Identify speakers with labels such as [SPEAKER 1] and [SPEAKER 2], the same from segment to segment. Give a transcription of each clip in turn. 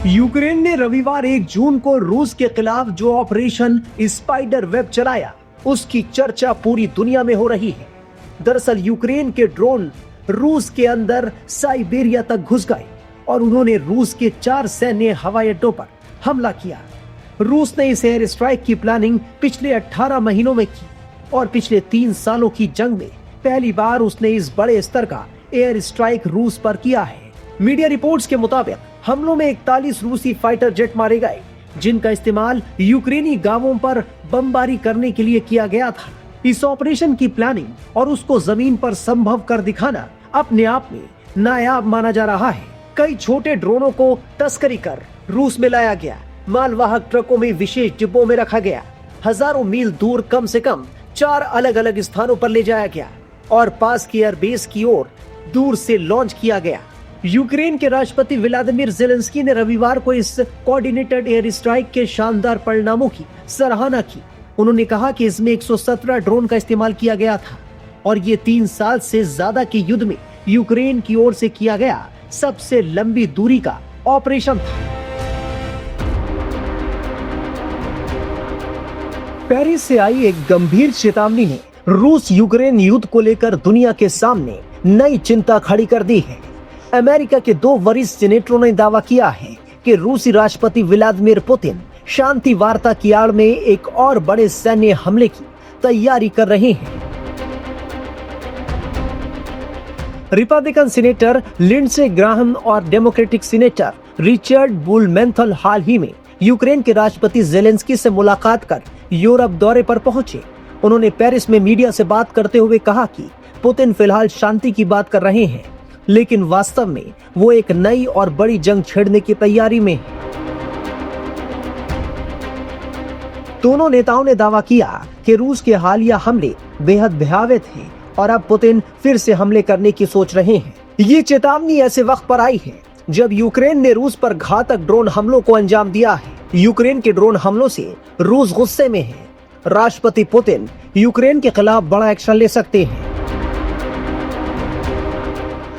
[SPEAKER 1] Ukraine ने रविवार 1 जून को रूस के खिलाफ जो ऑपरेशन स्पाइडर वेब चलाया, उसकी चर्चा पूरी दुनिया में हो रही है। दरअसल यूक्रेन के ड्रोन रूस के अंदर साइबेरिया तक घुस गए और उन्होंने रूस के 4 सैन्य हवाई अड्डों पर हमला किया। रूस ने इस एयर स्ट्राइक की प्लानिंग पिछले 18 महीनों में की और पिछले 3 सालों की जंग में पहली बार उसने इस बड़े स्तर का एयर स्ट्राइक रूस पर किया है। मीडिया रिपोर्ट्स के मुताबिक हमलों में 41 रूसी फाइटर जेट मारे गए, जिनका इस्तेमाल यूक्रेनी गांवों पर बमबारी करने के लिए किया गया था। इस ऑपरेशन की प्लानिंग और उसको जमीन पर संभव कर दिखाना अपने आप में नायाब माना जा रहा है। कई छोटे ड्रोनों को तस्करी कर रूस में लाया गया, मालवाहक ट्रकों में विशेष डिब्बों में रखा गया, हजारों मील दूर कम से कम 4 अलग अलग स्थानों पर ले जाया गया और पास की एयरबेस की ओर दूर से लॉन्च किया गया। यूक्रेन के राष्ट्रपति व्लादिमीर ज़ेलेंस्की ने रविवार को इस कोऑर्डिनेटेड एयर स्ट्राइक के शानदार परिणामों की सराहना की। उन्होंने कहा कि इसमें 117 ड्रोन का इस्तेमाल किया गया था और ये 3 साल से ज्यादा के युद्ध में यूक्रेन की ओर से किया गया सबसे लंबी दूरी का ऑपरेशन था। पेरिस से आई एक गंभीर चेतावनी ने रूस यूक्रेन युद्ध को लेकर दुनिया के सामने नई चिंता खड़ी कर दी है। अमेरिका के 2 वरिष्ठ सीनेटरों ने दावा किया है कि रूसी राष्ट्रपति व्लादिमीर पुतिन शांति वार्ता की आड़ में एक और बड़े सैन्य हमले की तैयारी कर रहे हैं। रिपब्लिकन सीनेटर लिंडसे ग्राहम और डेमोक्रेटिक सीनेटर रिचर्ड बुलमेंथल हाल ही में यूक्रेन के राष्ट्रपति ज़ेलेंस्की से मुलाकात कर यूरोप दौरे पर पहुंचे। उन्होंने पेरिस में मीडिया से बात करते हुए कहा कि पुतिन फिलहाल शांति की बात कर रहे हैं, लेकिन वास्तव में वो एक नई और बड़ी जंग छेड़ने की तैयारी में है। दोनों नेताओं ने दावा किया कि रूस के हालिया हमले बेहद भयावह थे और अब पुतिन फिर से हमले करने की सोच रहे हैं। ये चेतावनी ऐसे वक्त पर आई है जब यूक्रेन ने रूस पर घातक ड्रोन हमलों को अंजाम दिया है। यूक्रेन के ड्रोन हमलों से रूस गुस्से में है। राष्ट्रपति पुतिन यूक्रेन के खिलाफ बड़ा एक्शन ले सकते हैं।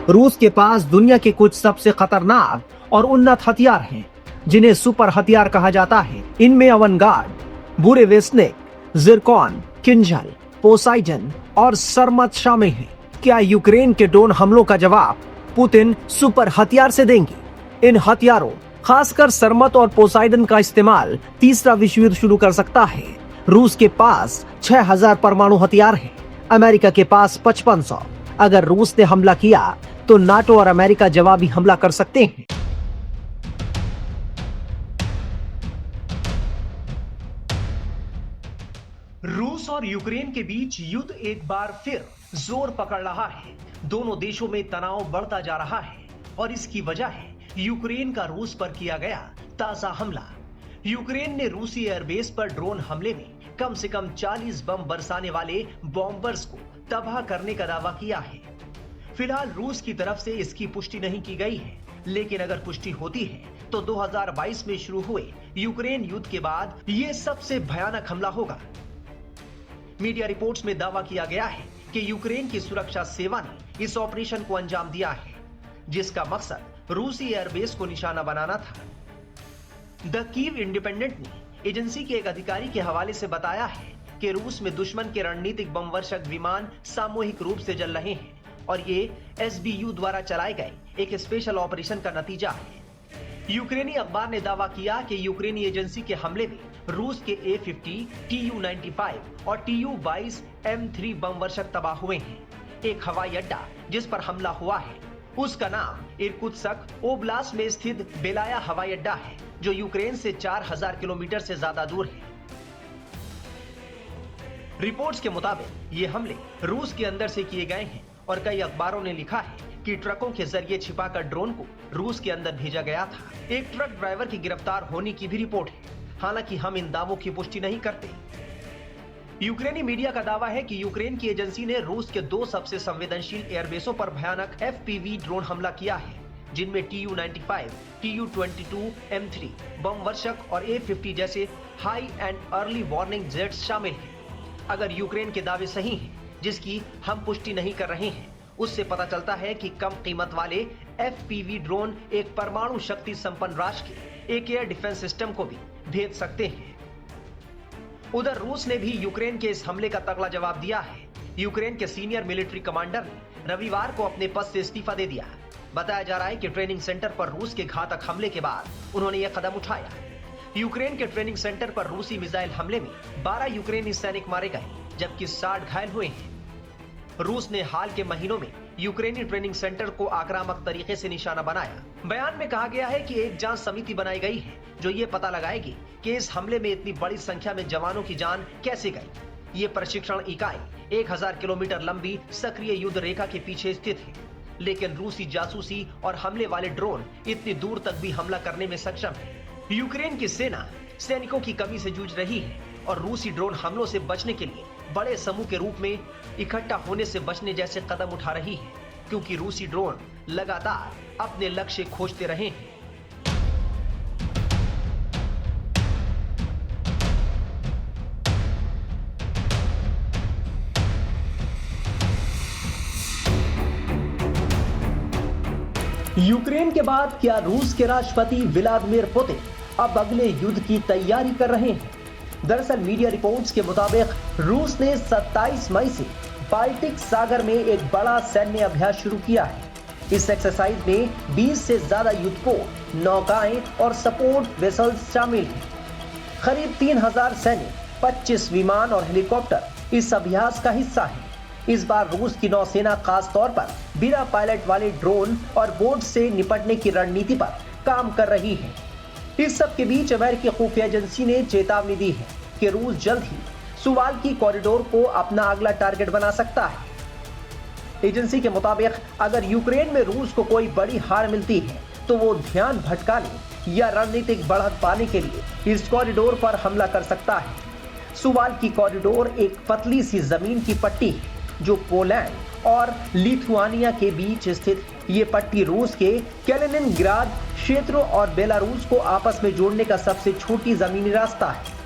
[SPEAKER 1] रूस के पास दुनिया के कुछ सबसे खतरनाक और उन्नत हथियार हैं, जिन्हें सुपर हथियार कहा जाता है। इनमें अवनगार्ड, बुरेवेस्निक, जिरकॉन, किंजल, पोसाइडन और सरमत शामिल हैं। क्या यूक्रेन के ड्रोन हमलों का जवाब पुतिन सुपर हथियार से देंगे? इन हथियारों, खासकर सरमत और पोसाइडन का इस्तेमाल तीसरा विश्व युद्ध शुरू कर सकता है। रूस के पास 6000 परमाणु हथियार हैं, अमेरिका के पास 5500। अगर रूस ने हमला किया तो नाटो और अमेरिका जवाबी हमला कर सकते हैं। रूस और यूक्रेन के बीच युद्ध एक बार फिर जोर पकड़ रहा है। दोनों देशों में तनाव बढ़ता जा रहा है और इसकी वजह है यूक्रेन का रूस पर किया गया ताजा हमला। यूक्रेन ने रूसी एयरबेस पर ड्रोन हमले में कम से कम 40 बम बरसाने वाले बॉम्बर्स को तबाह करने का दावा किया है। फिलहाल रूस की तरफ से इसकी पुष्टि नहीं की गई है, लेकिन अगर पुष्टि होती है तो 2022 में शुरू हुए यूक्रेन युद्ध के बाद यह सबसे भयानक हमला होगा। मीडिया रिपोर्ट्स में दावा किया गया है कि यूक्रेन की सुरक्षा सेवा ने इस ऑपरेशन को अंजाम दिया है, जिसका मकसद रूसी एयरबेस को निशाना बनाना था। द कीव इंडिपेंडेंट ने एजेंसी के एक अधिकारी के हवाले से बताया है कि रूस में दुश्मन के रणनीतिक बमवर्षक विमान सामूहिक रूप से जल रहे हैं और ये एसबीयू द्वारा चलाए गए एक स्पेशल ऑपरेशन का नतीजा है। यूक्रेनी अखबार ने दावा किया कि यूक्रेनी एजेंसी के हमले में रूस के A-50, Tu-95 और Tu-22 M3 बमवर्षक तबाह हुए हैं। एक हवाई अड्डा जिस पर हमला हुआ है उसका नाम इरकुत्स्क ओब्लास्ट में स्थित बेलाया हवाई अड्डा है, जो यूक्रेन से 4000 किलोमीटर से ज्यादा दूर है। रिपोर्ट्स के मुताबिक ये हमले रूस के अंदर से किए गए हैं और कई अखबारों ने लिखा है कि ट्रकों के जरिए छिपाकर ड्रोन को रूस के अंदर भेजा गया था। एक ट्रक ड्राइवर की गिरफ्तार होने की भी रिपोर्ट है, हालांकि हम इन दावों की पुष्टि नहीं करते। यूक्रेनी मीडिया का दावा है कि यूक्रेन की एजेंसी ने रूस के 2 सबसे संवेदनशील एयरबेसों पर भयानक FPV ड्रोन हमला किया है, जिनमें Tu-95, Tu-22 M3 बमवर्षक और A-50 जैसे high and early warning jets शामिल हैं। अगर यूक्रेन के दावे सही हैं, जिसकी हम पुष्टि नहीं कर रहे हैं, उससे पता चलता है कि कम कीमत वाले FPV ड्रोन एक परमाणु शक्ति संपन्न राष्ट्र के एक एयर डिफेंस सिस्टम को भी भेज सकते हैं। उधर रूस ने भी यूक्रेन के इस हमले का तगड़ा जवाब दिया है। यूक्रेन के सीनियर मिलिट्री कमांडर ने रविवार को अपने पद से इस्तीफा दे दिया। बताया जा रहा है कि ट्रेनिंग सेंटर पर रूस के घातक हमले के बाद उन्होंने यह कदम उठाया। यूक्रेन के ट्रेनिंग सेंटर पर रूसी मिसाइल हमले में 12 यूक्रेनी सैनिक मारे गए, जबकि 60 घायल हुए हैं। रूस ने हाल के महीनों में यूक्रेनी ट्रेनिंग सेंटर को आक्रामक तरीके से निशाना बनाया। बयान में कहा गया है कि एक जांच समिति बनाई गई है जो ये पता लगाएगी कि इस हमले में इतनी बड़ी संख्या में जवानों की जान कैसे गई। ये प्रशिक्षण इकाई 1000 किलोमीटर लंबी सक्रिय युद्ध रेखा के पीछे स्थित है, लेकिन रूसी जासूसी और हमले वाले ड्रोन इतनी दूर तक भी हमला करने में सक्षम है। यूक्रेन की सेना सैनिकों की कमी से जूझ रही है और रूसी ड्रोन हमलों से बचने के लिए बड़े समूह के रूप में इकट्ठा होने से बचने जैसे कदम उठा रही है, क्योंकि रूसी ड्रोन लगातार अपने लक्ष्य खोजते रहे हैं। यूक्रेन के बाद क्या रूस के राष्ट्रपति व्लादिमीर पुतिन अब अगले युद्ध की तैयारी कर रहे हैं? दरअसल मीडिया रिपोर्ट्स के मुताबिक रूस ने 27 मई से बाल्टिक सागर में एक बड़ा सैन्य अभ्यास शुरू किया है। इस एक्सरसाइज में 20 से ज्यादा युद्धपोत, नौकाएं और सपोर्ट वेसल्स शामिल हैं। करीब 3000 सैनिक, 25 विमान और हेलीकॉप्टर इस अभ्यास का हिस्सा है। इस बार रूस की नौसेना खास तौर पर बिना पायलट वाले ड्रोन और बोट से निपटने की रणनीति पर काम कर रही है। इस सब के बीच अमेरिकी खुफिया एजेंसी ने चेतावनी दी है कि रूस जल्द ही सुवाल्की कॉरिडोर को अपना अगला टारगेट बना सकता है। एजेंसी के मुताबिक अगर यूक्रेन में रूस को कोई बड़ी हार मिलती है तो वो ध्यान भटकाने या रणनीतिक बढ़त पाने के लिए इस कॉरिडोर पर हमला कर सकता है। सुवाल्की कॉरिडोर एक पतली सी जमीन की पट्टी है जो पोलैंड और लिथुआनिया के बीच स्थित है। ये पट्टी रूस के कैलिनिनग्राद क्षेत्रों और बेलारूस को आपस में जोड़ने का सबसे छोटी जमीनी रास्ता है।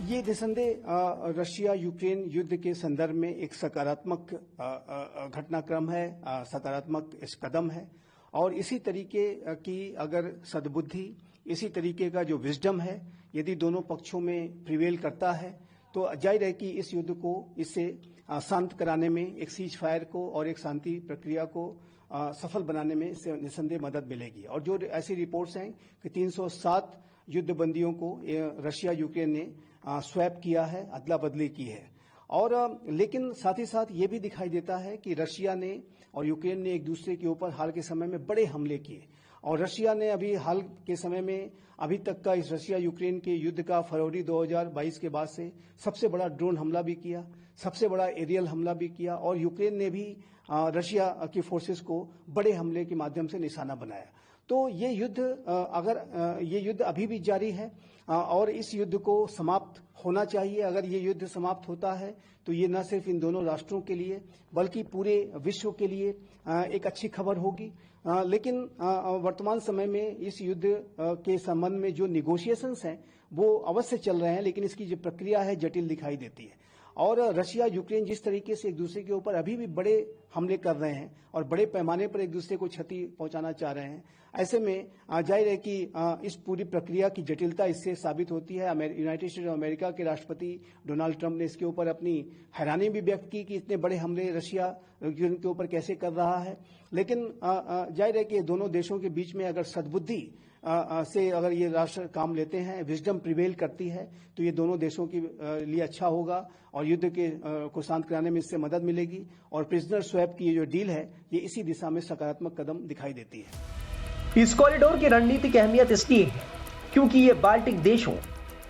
[SPEAKER 2] ये निसंदेह रशिया यूक्रेन युद्ध के संदर्भ में एक सकारात्मक घटनाक्रम है, सकारात्मक इस कदम है और इसी तरीके की अगर सद्बुद्धि, इसी तरीके का जो विजडम है, यदि दोनों पक्षों में प्रिवेल करता है तो जाहिर है कि इस युद्ध को इससे शांत कराने में, एक सीज फायर को और एक शांति प्रक्रिया को सफल बनाने में इससे निसंदेह मदद मिलेगी। और जो ऐसी रिपोर्ट्स हैं कि 307 युद्ध बंदियों को रशिया यूक्रेन ने स्वैप किया है, अदला बदली की है। और लेकिन साथ ही साथ ये भी दिखाई देता है कि रशिया ने और यूक्रेन ने एक दूसरे के ऊपर हाल के समय में बड़े हमले किए और रशिया ने अभी हाल के समय में अभी तक का इस रशिया यूक्रेन के युद्ध का फरवरी 2022 के बाद से सबसे बड़ा ड्रोन हमला भी किया, सबसे बड़ा एरियल हमला भी किया और यूक्रेन ने भी रशिया की फोर्सेस को बड़े हमले के माध्यम से निशाना बनाया। तो ये युद्ध अगर ये युद्ध अभी भी जारी है और इस युद्ध को समाप्त होना चाहिए। अगर ये युद्ध समाप्त होता है तो ये न सिर्फ इन दोनों राष्ट्रों के लिए बल्कि पूरे विश्व के लिए एक अच्छी खबर होगी। लेकिन वर्तमान समय में इस युद्ध के संबंध में जो निगोशिएशंस हैं वो अवश्य चल रहे हैं, लेकिन इसकी जो प्रक्रिया है जटिल दिखाई देती है। और रशिया यूक्रेन जिस तरीके से एक दूसरे के ऊपर अभी भी बड़े हमले कर रहे हैं और बड़े पैमाने पर एक दूसरे को क्षति पहुंचाना चाह रहे हैं, ऐसे में जाहिर है कि इस पूरी प्रक्रिया की जटिलता इससे साबित होती है। यूनाइटेड स्टेट्स ऑफ अमेरिका के राष्ट्रपति डोनाल्ड ट्रंप ने इसके ऊपर अपनी हैरानी भी व्यक्त की कि इतने बड़े हमले रशिया यूक्रेन के ऊपर कैसे कर रहा है। लेकिन जाहिर है कि दोनों देशों के बीच में अगर सद्बुद्धि से अगर ये राष्ट्र काम लेते हैं, विजडम प्रिवेल करती है, तो ये दोनों देशों के लिए अच्छा होगा और युद्ध के को शांत कराने में इससे मदद मिलेगी। और प्रिजनर स्वैप की ये जो डील है ये इसी दिशा में सकारात्मक कदम दिखाई देती है।
[SPEAKER 1] इस कॉरिडोर की रणनीतिक अहमियत इसलिए है क्योंकि ये बाल्टिक देशों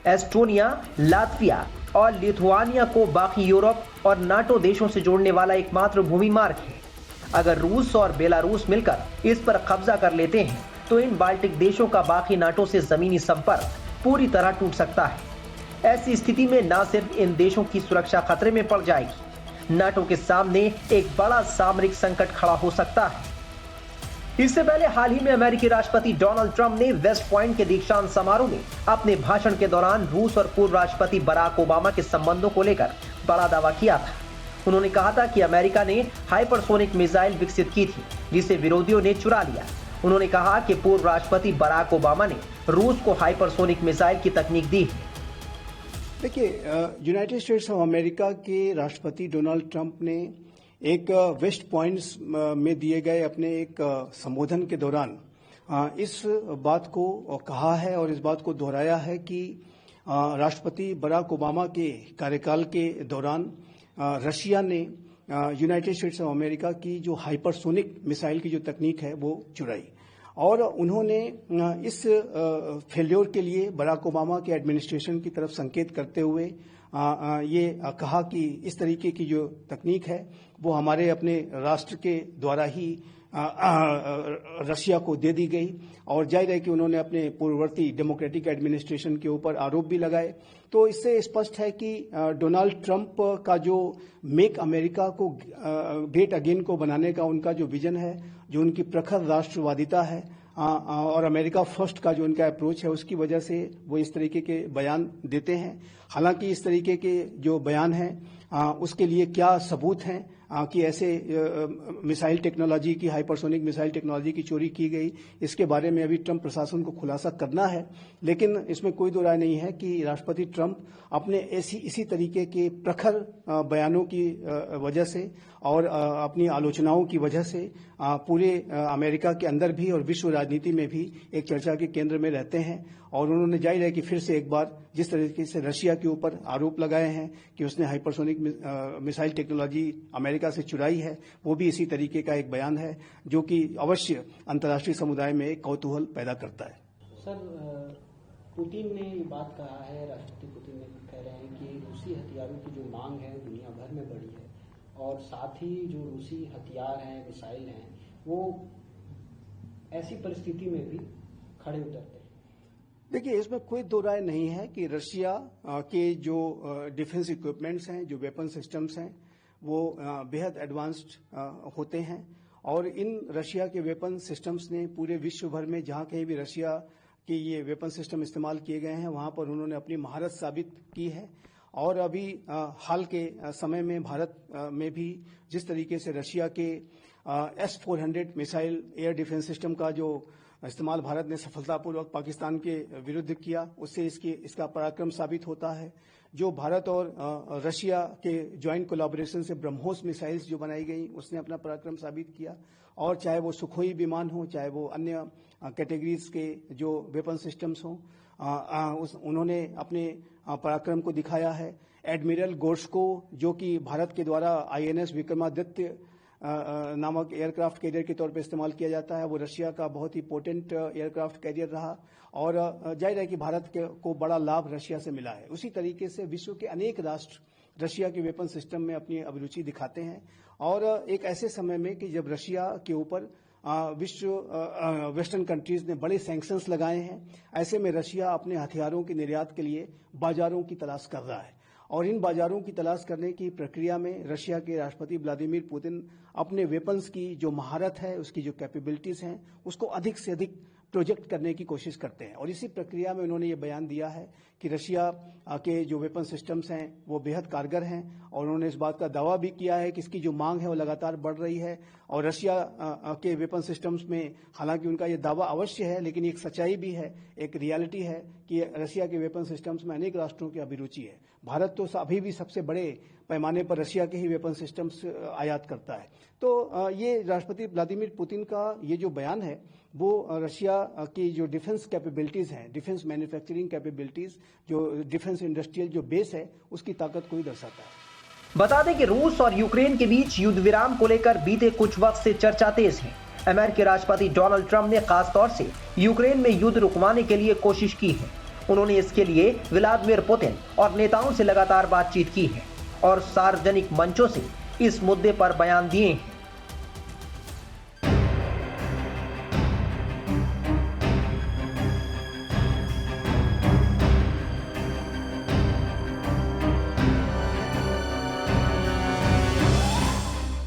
[SPEAKER 1] एस्टोनिया, लातविया और लिथुआनिया को बाकी यूरोप और नाटो देशों से जोड़ने वाला एकमात्र भूमि मार्ग है। अगर रूस और बेलारूस मिलकर इस पर कब्जा कर लेते हैं तो इन बाल्टिक देशों का बाकी नाटो से जमीनी संपर्क पूरी तरह टूट सकता है। ऐसी स्थिति में न सिर्फ इन देशों की सुरक्षा खतरे में पड़ जाएगी, नाटो के सामने एक बड़ा सामरिक संकट खड़ा हो सकता है। इससे पहले हाल ही में अमेरिकी राष्ट्रपति डोनाल्ड ट्रंप ने वेस्ट पॉइंट के दीक्षांत समारोह में अपने भाषण के दौरान रूस और पूर्व राष्ट्रपति बराक ओबामा के संबंधों को लेकर बड़ा दावा किया था। उन्होंने कहा था कि अमेरिका ने हाइपरसोनिक मिसाइल विकसित की थी जिसे विरोधियों ने चुरा लिया उन्होंने कहा कि पूर्व राष्ट्रपति बराक ओबामा ने रूस को हाइपरसोनिक मिसाइल की तकनीक दी है।
[SPEAKER 2] देखिए, यूनाइटेड स्टेट्स ऑफ अमेरिका के राष्ट्रपति डोनाल्ड ट्रंप ने एक वेस्ट पॉइंट्स में दिए गए अपने एक संबोधन के दौरान इस बात को कहा है और इस बात को दोहराया है कि राष्ट्रपति बराक ओबामा के कार्यकाल के दौरान रशिया ने यूनाइटेड स्टेट्स ऑफ अमेरिका की जो हाइपरसोनिक मिसाइल की जो तकनीक है वो चुराई और उन्होंने इस फेल्योर के लिए बराक ओबामा के एडमिनिस्ट्रेशन की तरफ संकेत करते हुए ये कहा कि इस तरीके की जो तकनीक है वो हमारे अपने राष्ट्र के द्वारा ही रशिया को दे दी गई और जाहिर है कि उन्होंने अपने पूर्ववर्ती डेमोक्रेटिक एडमिनिस्ट्रेशन के ऊपर आरोप भी लगाए। तो इससे स्पष्ट है कि डोनाल्ड ट्रंप का जो मेक अमेरिका को ग्रेट अगेन को बनाने का उनका जो विजन है, जो उनकी प्रखर राष्ट्रवादिता है और अमेरिका फर्स्ट का जो उनका अप्रोच है, उसकी वजह से वो इस तरीके के बयान देते हैं। हालांकि इस तरीके के जो बयान हैं उसके लिए क्या सबूत हैं कि ऐसे मिसाइल टेक्नोलॉजी की, हाइपरसोनिक मिसाइल टेक्नोलॉजी की चोरी की गई, इसके बारे में अभी ट्रंप प्रशासन को खुलासा करना है। लेकिन इसमें कोई दो राय नहीं है कि राष्ट्रपति ट्रंप अपने इसी तरीके के प्रखर बयानों की वजह से और अपनी आलोचनाओं की वजह से पूरे अमेरिका के अंदर भी और विश्व राजनीति में भी एक चर्चा के केंद्र में रहते हैं। और उन्होंने जाहिर है कि फिर से एक बार जिस तरीके से रशिया के ऊपर आरोप लगाए हैं कि उसने हाइपरसोनिक मिसाइल टेक्नोलॉजी अमेरिका से चुराई है, वो भी इसी तरीके का एक बयान है जो कि अवश्य अंतर्राष्ट्रीय समुदाय में एक कौतूहल पैदा करता है।
[SPEAKER 3] सर, पुतिन ने ये बात कहा है, राष्ट्रपति पुतिन ने कह रहे हैं कि रूसी हथियारों की जो मांग है दुनिया भर में बढ़ी है और साथ ही जो रूसी हथियार हैं, मिसाइल हैं, वो ऐसी परिस्थिति में भी खड़े उतरते हैं।
[SPEAKER 2] देखिए, इसमें कोई दो राय नहीं है कि रशिया के जो डिफेंस इक्विपमेंट्स हैं, जो वेपन सिस्टम्स हैं, वो बेहद एडवांस्ड होते हैं और इन रशिया के वेपन सिस्टम्स ने पूरे विश्व भर में जहां कहीं भी रशिया के ये वेपन सिस्टम इस्तेमाल किए गए हैं वहां पर उन्होंने अपनी महारत साबित की है। और अभी हाल के समय में भारत में भी जिस तरीके से रशिया के S-400 missile air defence system का जो इस्तेमाल भारत ने सफलतापूर्वक पाकिस्तान के विरुद्ध किया, उससे इसका पराक्रम साबित होता है। जो भारत और रशिया के ज्वाइंट कोलैबोरेशन से ब्रह्मोस मिसाइल्स जो बनाई गई, उसने अपना पराक्रम साबित किया। और चाहे वो सुखोई विमान हो, चाहे वो अन्य कैटेगरीज के जो वेपन सिस्टम्स हों, उन्होंने अपने पराक्रम को दिखाया है। एडमिरल गोर्स्को, जो कि भारत के द्वारा INS विक्रमादित्य नामक एयरक्राफ्ट कैरियर के तौर पर इस्तेमाल किया जाता है, वो रशिया का बहुत ही पोटेंट एयरक्राफ्ट कैरियर रहा और जाहिर है कि भारत को बड़ा लाभ रशिया से मिला है। उसी तरीके से विश्व के अनेक राष्ट्र रशिया के वेपन सिस्टम में अपनी अभिरुचि दिखाते हैं और एक ऐसे समय में कि जब रशिया के ऊपर वेस्टर्न कंट्रीज ने बड़े सैंक्शंस लगाए हैं, ऐसे में रशिया अपने हथियारों के निर्यात के लिए बाजारों की तलाश कर रहा है और इन बाजारों की तलाश करने की प्रक्रिया में रशिया के राष्ट्रपति व्लादिमीर पुतिन अपने वेपन्स की जो महारत है, उसकी जो कैपेबिलिटीज हैं, उसको अधिक से अधिक प्रोजेक्ट करने की कोशिश करते हैं। और इसी प्रक्रिया में उन्होंने ये बयान दिया है कि रशिया के जो वेपन सिस्टम्स हैं वो बेहद कारगर हैं और उन्होंने इस बात का दावा भी किया है कि इसकी जो मांग है वो लगातार बढ़ रही है। और रशिया के वेपन सिस्टम्स में हालांकि उनका ये दावा अवश्य है, लेकिन एक सच्चाई भी है, एक रियलिटी है कि रशिया के वेपन सिस्टम्स में अनेक राष्ट्रों की अभिरुचि है। भारत तो अभी भी सबसे बड़े पैमाने पर रशिया के ही वेपन सिस्टम्स आयात करता है। तो ये राष्ट्रपति व्लादिमीर पुतिन का ये जो बयान है वो रशिया की जो डिफेंस कैपेबिलिटीज हैं, डिफेंस मैन्युफैक्चरिंग कैपेबिलिटीज, जो डिफेंस इंडस्ट्रियल जो बेस है, उसकी ताकत को ही दर्शाता है।
[SPEAKER 1] बता दें कि रूस और यूक्रेन के बीच युद्ध विराम को लेकर बीते कुछ वक्त से चर्चा तेज है। अमेरिकी राष्ट्रपति डोनाल्ड ट्रंप ने खासतौर से यूक्रेन में युद्ध रुकवाने के लिए कोशिश की है। उन्होंने इसके लिए व्लादिमीर पुतिन और नेताओं से लगातार बातचीत की है और सार्वजनिक मंचों से इस मुद्दे पर बयान दिए हैं।